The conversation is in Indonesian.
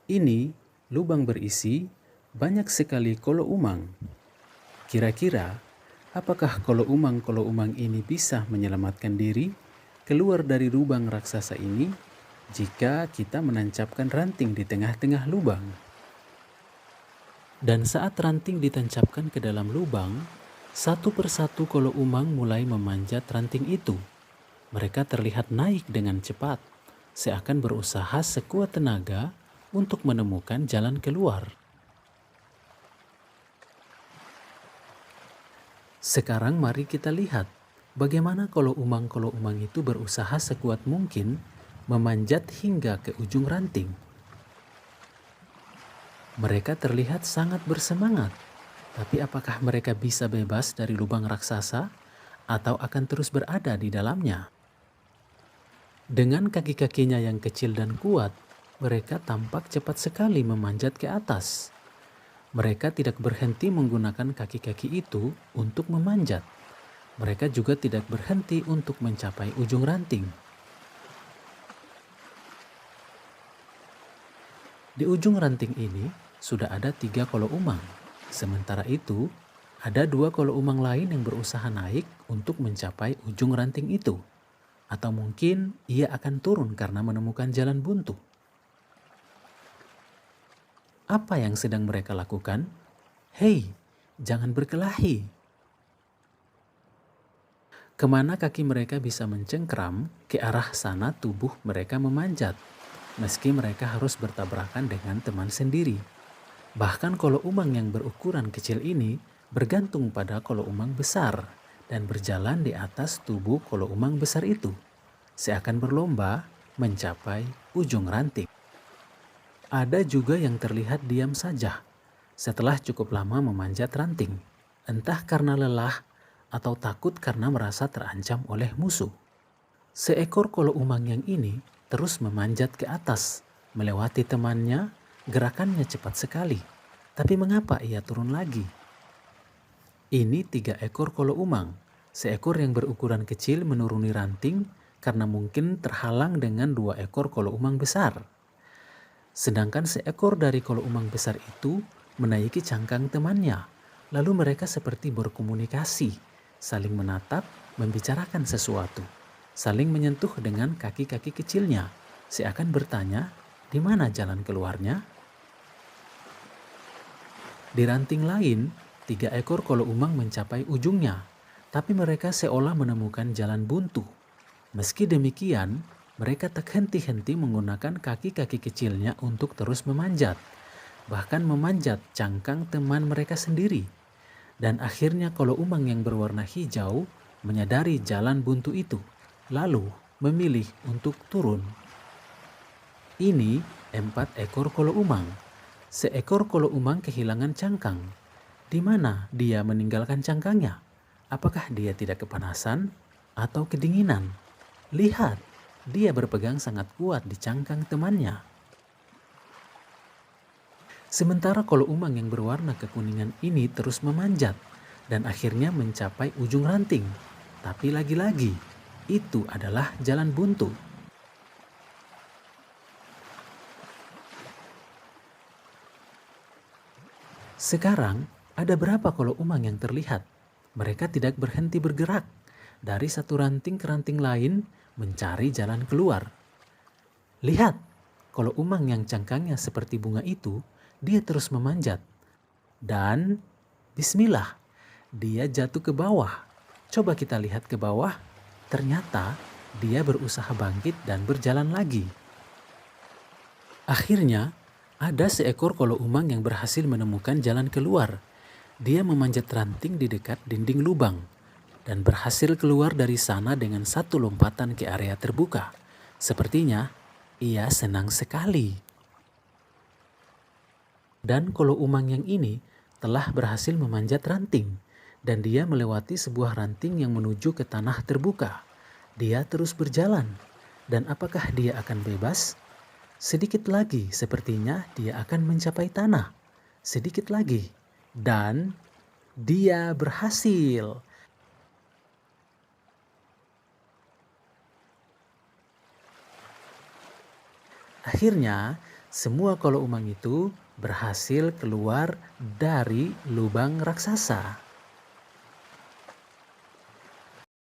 Ini lubang berisi banyak sekali kolo umang. Kira-kira, apakah kolo umang ini bisa menyelamatkan diri keluar dari lubang raksasa ini jika kita menancapkan ranting di tengah-tengah lubang? Dan saat ranting ditancapkan ke dalam lubang, satu persatu kolo umang mulai memanjat ranting itu. Mereka terlihat naik dengan cepat, seakan berusaha sekuat tenaga untuk menemukan jalan keluar. Sekarang mari kita lihat bagaimana kolo umang itu berusaha sekuat mungkin memanjat hingga ke ujung ranting. Mereka terlihat sangat bersemangat, tapi apakah mereka bisa bebas dari lubang raksasa atau akan terus berada di dalamnya? Dengan kaki-kakinya yang kecil dan kuat, mereka tampak cepat sekali memanjat ke atas. Mereka tidak berhenti menggunakan kaki-kaki itu untuk memanjat. Mereka juga tidak berhenti untuk mencapai ujung ranting. Di ujung ranting ini sudah ada 3 kolo umang. Sementara itu, ada 2 kolo umang lain yang berusaha naik untuk mencapai ujung ranting itu. Atau mungkin ia akan turun karena menemukan jalan buntu. Apa yang sedang mereka lakukan? Hei, jangan berkelahi. Kemana kaki mereka bisa mencengkram, ke arah sana tubuh mereka memanjat, meski mereka harus bertabrakan dengan teman sendiri. Bahkan kolo umang yang berukuran kecil ini bergantung pada kolo umang besar dan berjalan di atas tubuh kolo umang besar itu, seakan berlomba mencapai ujung ranting. Ada juga yang terlihat diam saja setelah cukup lama memanjat ranting, entah karena lelah atau takut karena merasa terancam oleh musuh. Seekor kolo umang yang ini terus memanjat ke atas, melewati temannya. Gerakannya cepat sekali, tapi mengapa ia turun lagi? Ini 3 ekor kolo umang. Seekor yang berukuran kecil menuruni ranting karena mungkin terhalang dengan 2 ekor kolo umang besar. Sedangkan seekor dari kolo umang besar itu menaiki cangkang temannya. Lalu mereka seperti berkomunikasi, saling menatap, membicarakan sesuatu, saling menyentuh dengan kaki-kaki kecilnya, seakan bertanya, di mana jalan keluarnya? Di ranting lain, 3 ekor kolo umang mencapai ujungnya, tapi mereka seolah menemukan jalan buntu. Meski demikian, mereka tak henti-henti menggunakan kaki-kaki kecilnya untuk terus memanjat, bahkan memanjat cangkang teman mereka sendiri. Dan akhirnya kolo umang yang berwarna hijau menyadari jalan buntu itu, lalu memilih untuk turun. Ini 4 ekor kolo umang. Seekor kolo umang kehilangan cangkang. Di mana dia meninggalkan cangkangnya? Apakah dia tidak kepanasan atau kedinginan? Lihat, dia berpegang sangat kuat di cangkang temannya. Sementara kolo umang yang berwarna kekuningan ini terus memanjat dan akhirnya mencapai ujung ranting. Tapi lagi-lagi, itu adalah jalan buntu. Sekarang ada berapa kolo umang yang terlihat? Mereka tidak berhenti bergerak dari satu ranting ke ranting lain mencari jalan keluar. Lihat, kolo umang yang cangkangnya seperti bunga itu, dia terus memanjat. Dan bismillah, dia jatuh ke bawah. Coba kita lihat ke bawah, ternyata dia berusaha bangkit dan berjalan lagi. Akhirnya, ada seekor kolo umang yang berhasil menemukan jalan keluar. Dia memanjat ranting di dekat dinding lubang dan berhasil keluar dari sana dengan satu lompatan ke area terbuka. Sepertinya ia senang sekali. Dan kolo umang yang ini telah berhasil memanjat ranting dan dia melewati sebuah ranting yang menuju ke tanah terbuka. Dia terus berjalan dan apakah dia akan bebas? Sedikit lagi sepertinya dia akan mencapai tanah. Sedikit lagi. Dan dia berhasil. Akhirnya semua kolo umang itu berhasil keluar dari lubang raksasa.